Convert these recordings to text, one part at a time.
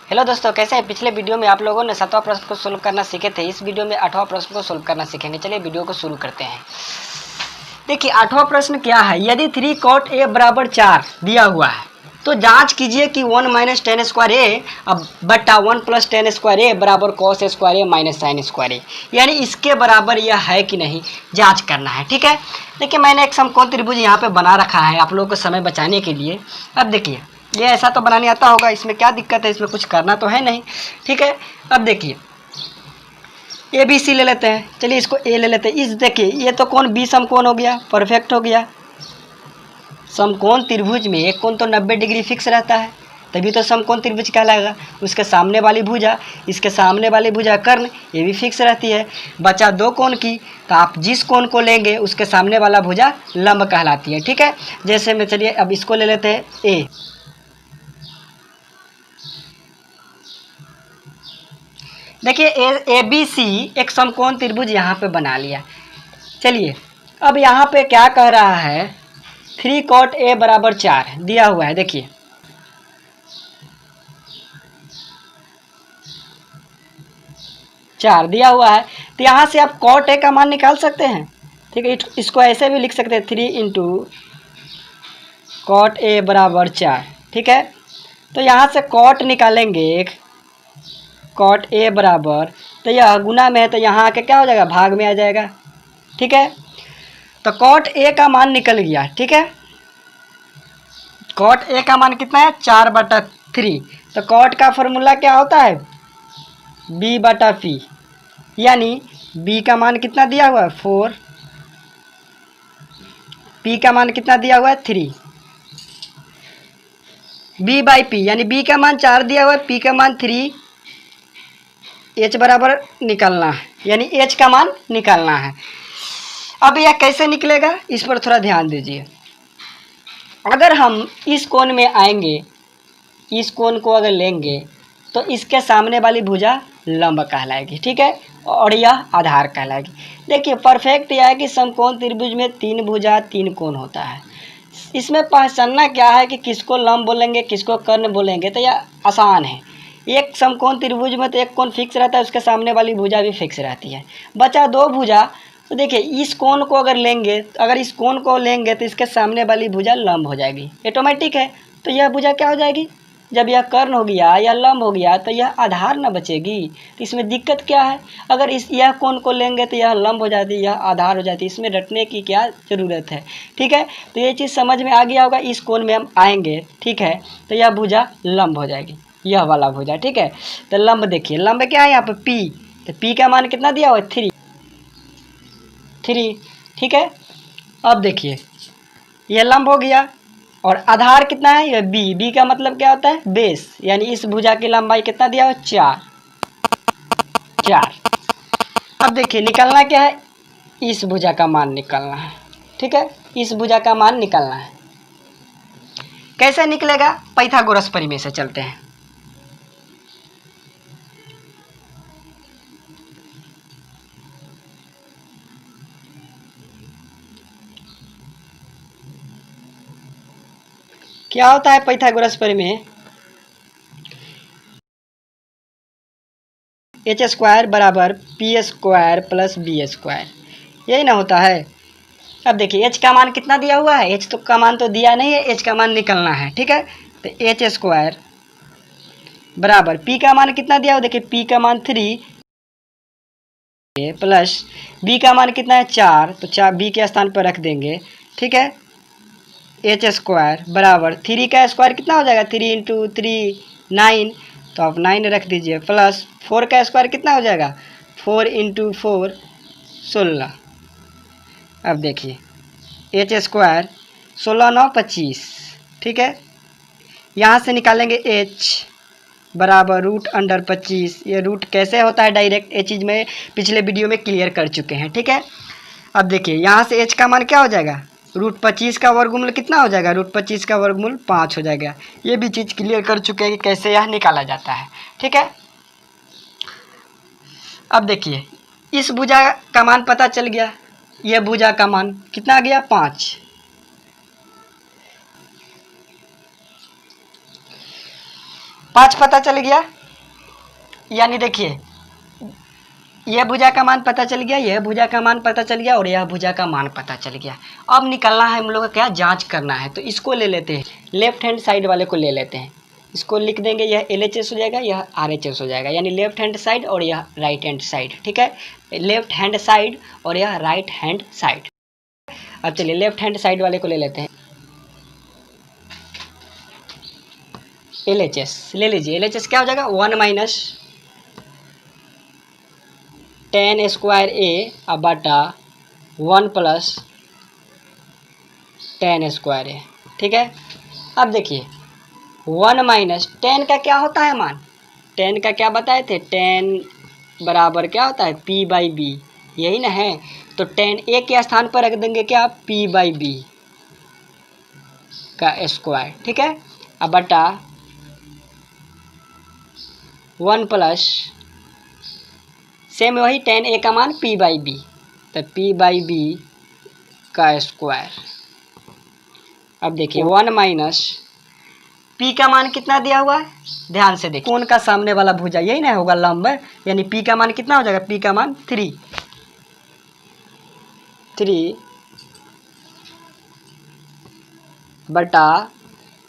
Hello दोस्तों, कैसे हैं? पिछले वीडियो में आप लोगों ने 7वां प्रश्न को सोल्व करना सीखे थे। इस वीडियो में 8वां प्रश्न को सोल्व करना सीखेंगे। चलिए वीडियो को शुरू करते हैं। देखिए 8वां प्रश्न क्या है। यदि 3 cot a बराबर 4 दिया हुआ है तो जांच कीजिए कि 1 माइनस टेन स्क्वायर ए अब बट्टा 1 प्लस टेन स्क्वायर ए बराबर कॉस स्क्वायर ए माइनस साइन स्क्वायर ए, यानी इसके बराबर यह है कि नहीं जांच करना है। ठीक है, देखिए मैंने एक समकोण त्रिभुज यहाँ पे बना रखा है आप लोगों को समय बचाने के लिए। अब देखिए ये ऐसा तो बनाने आता होगा, इसमें क्या दिक्कत है, इसमें कुछ करना तो है नहीं। ठीक है, अब देखिए ए बी सी ले लेते हैं। चलिए इसको ए ले लेते हैं। इस देखिए ये तो कौन बी समकोण हो गया, परफेक्ट हो गया। समकोण त्रिभुज में एक कोण तो 90 डिग्री फिक्स रहता है, तभी तो समकोण त्रिभुज कहलाएगा। उसके सामने वाली भुजा, इसके सामने वाली भुजा कर्ण, ये भी फिक्स रहती है। बचा दो कोण की, तो आप जिस कोण को लेंगे उसके सामने वाला भुजा लंब कहलाती है। ठीक है, जैसे में चलिए अब इसको ले लेते हैं ए। देखिए ए बी सी एक समकोण त्रिभुज यहाँ पे बना लिया। चलिए अब यहाँ पे क्या कह रहा है, 3 cot a बराबर 4 दिया हुआ है। देखिए चार दिया हुआ है, तो यहाँ से आप cot a का मान निकाल सकते हैं। ठीक है, इसको ऐसे भी लिख सकते हैं 3 इंटू cot a बराबर 4। ठीक है, तो यहाँ से cot निकालेंगे एक, cot a बराबर, तो यह गुना में है तो यहाँ आके क्या हो जाएगा, भाग में आ जाएगा। ठीक है, तो cot a का मान निकल गया। ठीक है, cot a का मान कितना है, 4/3। तो cot का फॉर्मूला क्या होता है, b/p, यानी b का मान कितना दिया हुआ है 4, p का मान कितना दिया हुआ है 3, b/p यानी b का मान 4 दिया हुआ है, p का मान 3, h बराबर निकालना है, यानी h का मान निकालना है। अब यह कैसे निकलेगा इस पर थोड़ा ध्यान दीजिए। अगर हम इस कोण में आएंगे, इस कोण को अगर लेंगे तो इसके सामने वाली भुजा लंब कहलाएगी। ठीक है, और यह आधार कहलाएगी। देखिए परफेक्ट यह है कि समकोण त्रिभुज में 3 भुजा 3 कोण होता है। इसमें पहचानना क्या है कि किसको लंब बोलेंगे किसको कर्ण बोलेंगे, तो यह आसान है। एक समकोण त्रिभुज में तो एक कोण फिक्स रहता है, उसके सामने वाली भुजा भी फिक्स रहती है। बचा दो भुजा, तो देखिए इस कोण को अगर लेंगे, अगर इस कोण को लेंगे तो इसके सामने वाली भुजा लंब हो जाएगी, ऑटोमेटिक है। तो यह भुजा क्या हो जाएगी, जब यह कर्ण हो गया या लंब हो गया तो यह आधार न बचेगी। तो इसमें दिक्कत क्या है, अगर यह कोण को लेंगे तो यह लंब हो जाती, यह आधार हो जाती, इसमें रटने की क्या ज़रूरत है। ठीक है, तो ये चीज़ समझ में आ गया होगा। इस कोण में हम आएंगे, ठीक है, तो यह भुजा लंब हो जाएगी, यह वाला भुजा। ठीक है, तो लंब देखिए, लंब क्या है यहाँ पर p, तो p का मान कितना दिया हुआ है 3। ठीक है, अब देखिए यह लंब हो गया और आधार कितना है, यह b का मतलब क्या होता है, बेस, यानी इस भुजा की लंबाई कितना दिया हुआ 4। अब देखिए निकालना क्या है, इस भुजा का मान निकालना है। ठीक है, इस भुजा का मान निकालना है। कैसे निकलेगा, पाइथागोरस प्रमेय से चलते हैं। क्या होता है पाइथागोरस प्रमेय, एच स्क्वायर बराबर P square plus B square, यही ना होता है। अब देखिए एच का मान कितना दिया हुआ है, एच तो का मान तो दिया नहीं है, एच का मान निकलना है। ठीक है, तो एच स्क्वायर बराबर पी का मान कितना दिया हुआ, देखिए पी का मान 3 प्लस बी का मान कितना है 4, तो 4 बी के स्थान पर रख देंगे। ठीक है, एच स्क्वायर बराबर 3 का स्क्वायर कितना हो जाएगा, 3 इंटू 3 9, तो आप 9 रख दीजिए, प्लस 4 का स्क्वायर कितना हो जाएगा, 4 इंटू 4 16। अब देखिए एच स्क्वायर 16 9 25। ठीक है, यहाँ से निकालेंगे एच बराबर √25। ये रूट कैसे होता है डायरेक्ट, ये चीज़ में पिछले वीडियो में क्लियर कर चुके हैं। ठीक है, अब देखिए यहाँ से एच का मान क्या हो जाएगा, √25 का वर्गमूल कितना हो जाएगा, √25 का वर्गमूल 5 हो जाएगा। ये भी चीज़ क्लियर कर चुके हैं कि कैसे यह निकाला जाता है। ठीक है, अब देखिए इस भुजा का मान पता चल गया, यह भुजा का मान कितना आ गया 5। 5 पता चल गया। यानी देखिए यह भुजा का मान पता चल गया, यह भुजा का मान पता चल गया और यह भुजा का मान पता चल गया। अब निकलना है हम लोग का क्या, जांच करना है। तो इसको ले लेते हैं, लेफ्ट हैंड साइड वाले को ले लेते हैं। इसको लिख देंगे, यह LHS हो जाएगा, यह RHS हो जाएगा, यानी लेफ्ट हैंड साइड और यह राइट हैंड साइड। ठीक है, लेफ्ट हैंड साइड और यह राइट हैंड साइड। अब चलिए लेफ्ट हैंड साइड वाले को ले लेते हैं, LHS ले लीजिए। LHS क्या हो जाएगा, 1 माइनस 10 स्क्वायर A अब बटा 1 प्लस 10 स्क्वायर A। ठीक है, अब देखिए 1 माइनस 10 का क्या होता है मान, 10 का क्या बताए थे, 10 बराबर क्या होता है P/B, यही ना है। तो 10 A के स्थान पर रख देंगे क्या, P/B का स्क्वायर। ठीक है, अब बटा 1 प्लस सेम वही 10A का मान P/B, तो P/B का स्क्वायर। अब देखिए 1 माइनस P का मान कितना दिया हुआ है, ध्यान से देखिए, कोण का सामने वाला भुजा यही ना होगा लंब, यानी P का मान कितना हो जाएगा, P का मान 3 बटा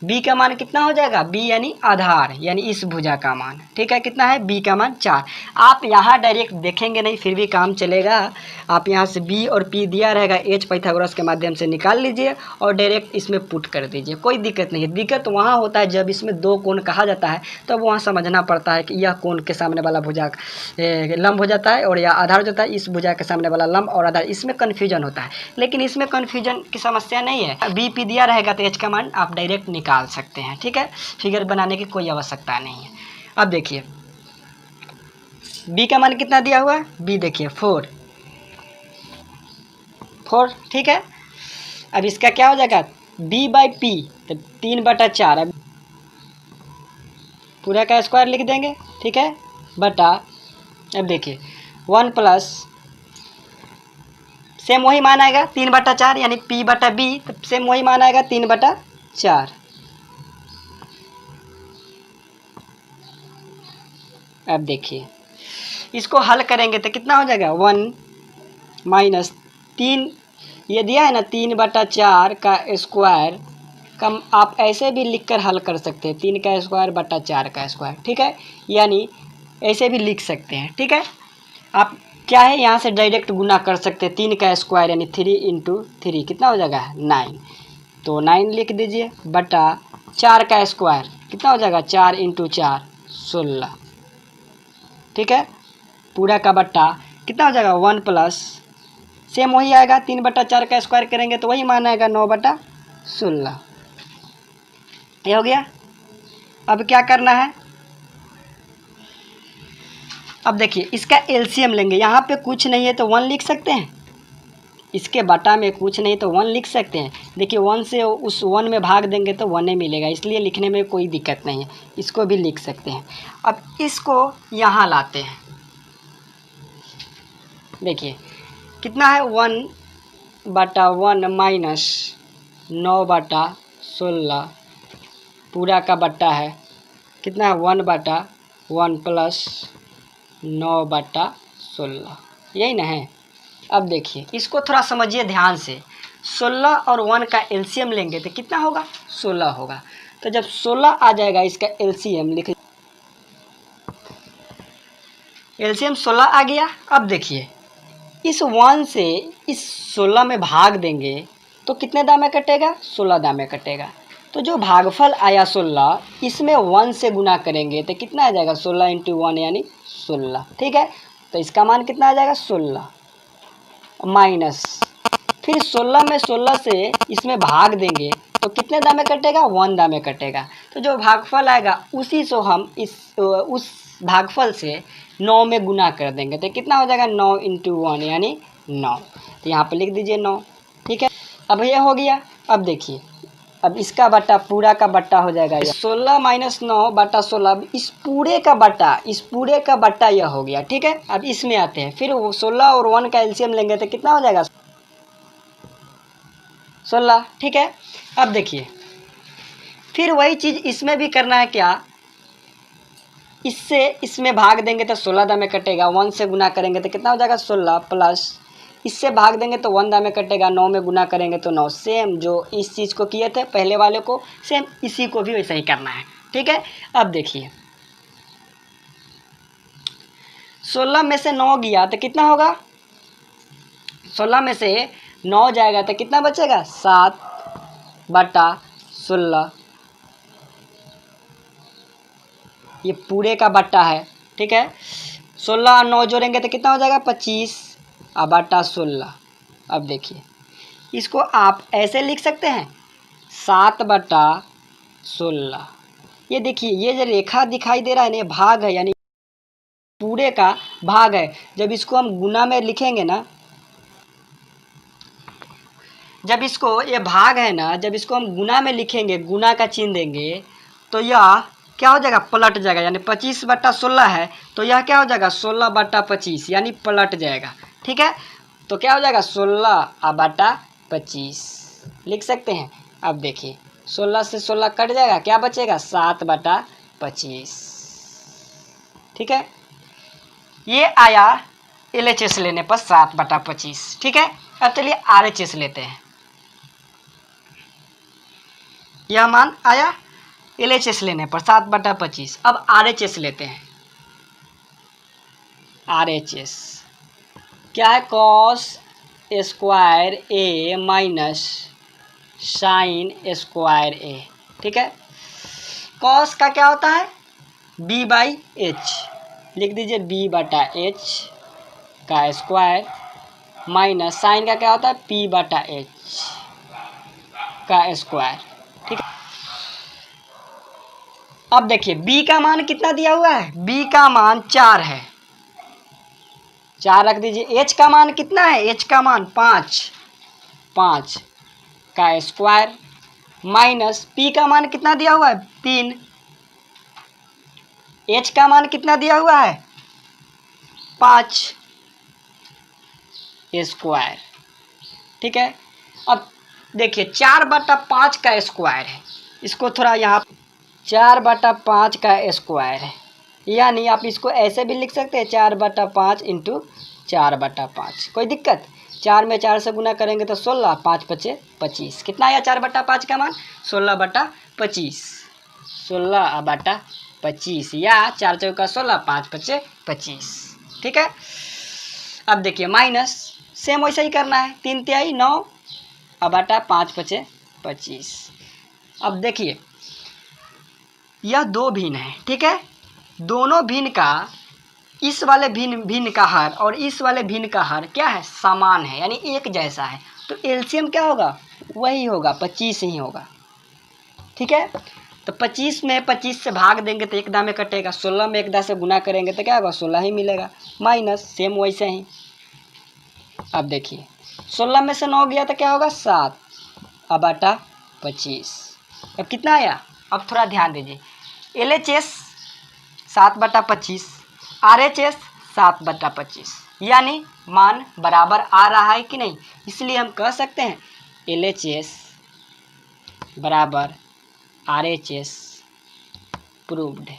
B का मान कितना हो जाएगा, B यानी आधार, यानी इस भुजा का मान। ठीक है, कितना है, B का मान 4। आप यहाँ डायरेक्ट देखेंगे नहीं फिर भी काम चलेगा। आप यहाँ से B और P दिया रहेगा, H पाइथागोरस के माध्यम से निकाल लीजिए और डायरेक्ट इसमें पुट कर दीजिए, कोई दिक्कत नहीं है। दिक्कत वहाँ होता है जब इसमें दो कोण कहा जाता है, तब तो वहाँ समझना पड़ता है कि यह कोण के सामने वाला भुजा लंब हो जाता है और यह आधार हो जाता है, इस भुजा के सामने वाला लंब और आधार, इसमें कन्फ्यूजन होता है। लेकिन इसमें कन्फ्यूजन की समस्या नहीं है, B P दिया रहेगा तो H का मान आप डायरेक्ट निकाल सकते हैं। ठीक है, फिगर बनाने की कोई आवश्यकता नहीं है। अब देखिए B का मान कितना दिया हुआ है, B देखिए 4। ठीक है, अब इसका क्या हो जाएगा, B/P तो 3/4, अब पूरा का स्क्वायर लिख देंगे। ठीक है, बटा अब देखिए 1 प्लस सेम वही मान आएगा 3/4, यानी P/B तो सेम वही मान आएगा 3/4। अब देखिए इसको हल करेंगे तो कितना हो जाएगा, 1 माइनस 3 ये दिया है ना, 3/4 का स्क्वायर कम आप ऐसे भी लिखकर हल कर सकते हैं, 3 का स्क्वायर बटा 4 का स्क्वायर। ठीक है, यानी ऐसे भी लिख सकते हैं। ठीक है, आप क्या है यहाँ से डायरेक्ट गुना कर सकते हैं, 3 का स्क्वायर यानी 3 × 3 कितना हो जाएगा 9, तो 9 लिख दीजिए बटा 4 का स्क्वायर कितना हो जाएगा, 4 × 4 16। ठीक है, पूरा का बट्टा कितना हो जाएगा, 1 प्लस सेम वही आएगा 3/4 का स्क्वायर करेंगे तो वही मान आएगा 9/16। ये हो गया। अब क्या करना है, अब देखिए इसका एलसीएम लेंगे, यहाँ पे कुछ नहीं है तो 1 लिख सकते हैं, इसके बटा में कुछ नहीं तो 1 लिख सकते हैं। देखिए 1 से उस 1 में भाग देंगे तो 1 ही मिलेगा, इसलिए लिखने में कोई दिक्कत नहीं है, इसको भी लिख सकते हैं। अब इसको यहाँ लाते हैं, देखिए कितना है 1/1 माइनस 9/16 पूरा का बट्टा है कितना है 1/1 प्लस 9/16, यही ना है। अब देखिए इसको थोड़ा समझिए ध्यान से, 16 और 1 का एलसीएम लेंगे तो कितना होगा, 16 होगा। तो जब 16 आ जाएगा इसका एलसीएम लिख, एलसीएम 16 आ गया। अब देखिए इस 1 से इस 16 में भाग देंगे तो कितने दामे कटेगा, 16 दामे कटेगा। तो जो भागफल आया 16, इसमें 1 से गुना करेंगे तो कितना आ जाएगा, 16 × 1 यानी 16। ठीक है, तो इसका मान कितना आ जाएगा 16 माइनस फिर 16 में 16 से इसमें भाग देंगे तो कितने दामे कटेगा, 1 दामे कटेगा। तो जो भागफल आएगा उसी से हम उस भागफल से 9 में गुना कर देंगे तो कितना हो जाएगा, 9 × 1 यानी 9, तो यहाँ पे लिख दीजिए 9। ठीक है, अब ये हो गया। अब देखिए अब इसका बट्टा पूरा का बट्टा हो जाएगा 16 माइनस 9/16, इस पूरे का बट्टा यह हो गया। ठीक है, अब इसमें आते हैं, फिर 16 और 1 का एलसीएम लेंगे तो कितना हो जाएगा, 16। ठीक है, अब देखिए फिर वही चीज़ इसमें भी करना है, क्या इससे इसमें भाग देंगे तो 16 दामे कटेगा, 1 से गुना करेंगे तो कितना हो जाएगा 16 प्लस इससे भाग देंगे तो 1 दामे कटेगा, 9 में गुना करेंगे तो 9। सेम जो इस चीज़ को किए थे पहले वाले को, सेम इसी को भी वैसा ही करना है। ठीक है, अब देखिए 16 में से 9 गया तो कितना होगा, 16 में से 9 जाएगा तो कितना बचेगा 7/16। ये पूरे का बट्टा है। ठीक है, 16 और 9 जोड़ेंगे तो कितना हो जाएगा 25/16। अब देखिए इसको आप ऐसे लिख सकते हैं 7/16। ये देखिए ये जो रेखा दिखाई दे रहा है ना, ये भाग है, यानी पूरे का भाग है। जब इसको हम गुना में लिखेंगे ना, जब इसको ये भाग है ना, जब इसको हम गुना में लिखेंगे, गुना का चिन्ह देंगे तो यह क्या हो जाएगा पलट जाएगा, यानी 25/16 है तो यह क्या हो जाएगा 16/25, यानी पलट जाएगा। ठीक है, तो क्या हो जाएगा 16/25 लिख सकते हैं। अब देखिए 16 से 16 कट जाएगा, क्या बचेगा 7/25। ठीक है, ये आया LHS लेने पर 7/25। ठीक है, अब चलिए RHS लेते हैं। यह मान आया LHS लेने पर 7/25। अब RHS लेते हैं। RHS क्या है, cos square A minus sine square A। ठीक है, cos का क्या होता है B/H, लिख दीजिए B/H का स्क्वायर, माइनस साइन का क्या होता है P/H का स्क्वायर। ठीक है, अब देखिए b का मान कितना दिया हुआ है, b का मान 4 है, 4 रख दीजिए। h का मान कितना है, h का मान 5 का स्क्वायर, माइनस p का मान कितना दिया हुआ है 3, h का मान कितना दिया हुआ है 5 स्क्वायर। ठीक है, अब देखिए 4/5 का स्क्वायर है, इसको थोड़ा यहाँ 4/5 का स्क्वायर है, यानी आप इसको ऐसे भी लिख सकते हैं 4/5 इंटू 4/5। कोई दिक्कत, 4 में 4 से गुना करेंगे तो 16, 5×5 25। कितना आया 4/5 का मान 16/25, 16/25 या 4 चौका 16, 5×5 25। ठीक है, अब देखिए माइनस सेम वैसा ही करना है, 3/3 9/5 5×5 25। अब देखिए यह दो भिन्न है। ठीक है, दोनों भिन्न का इस वाले भिन्न का हर और इस वाले भिन्न का हर क्या है समान है, यानी एक जैसा है, तो एलसीएम क्या होगा वही होगा 25 ही होगा। ठीक है, तो 25 में 25 से भाग देंगे तो 1 दामे कटेगा, 16 में 1 दा से गुना करेंगे तो क्या होगा 16 ही मिलेगा, माइनस सेम वैसे ही। अब देखिए 16 में से 9 गया तो क्या होगा 7/25। अब कितना आया, अब थोड़ा ध्यान दीजिए, LHS 7/25, RHS 7/25, यानी मान बराबर आ रहा है कि नहीं, इसलिए हम कह सकते हैं LHS बराबर RHS प्रूव्ड है।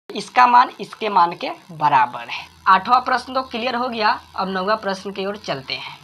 इसका मान इसके मान के बराबर है। 8वां प्रश्न तो क्लियर हो गया, अब 9वां प्रश्न की ओर चलते हैं।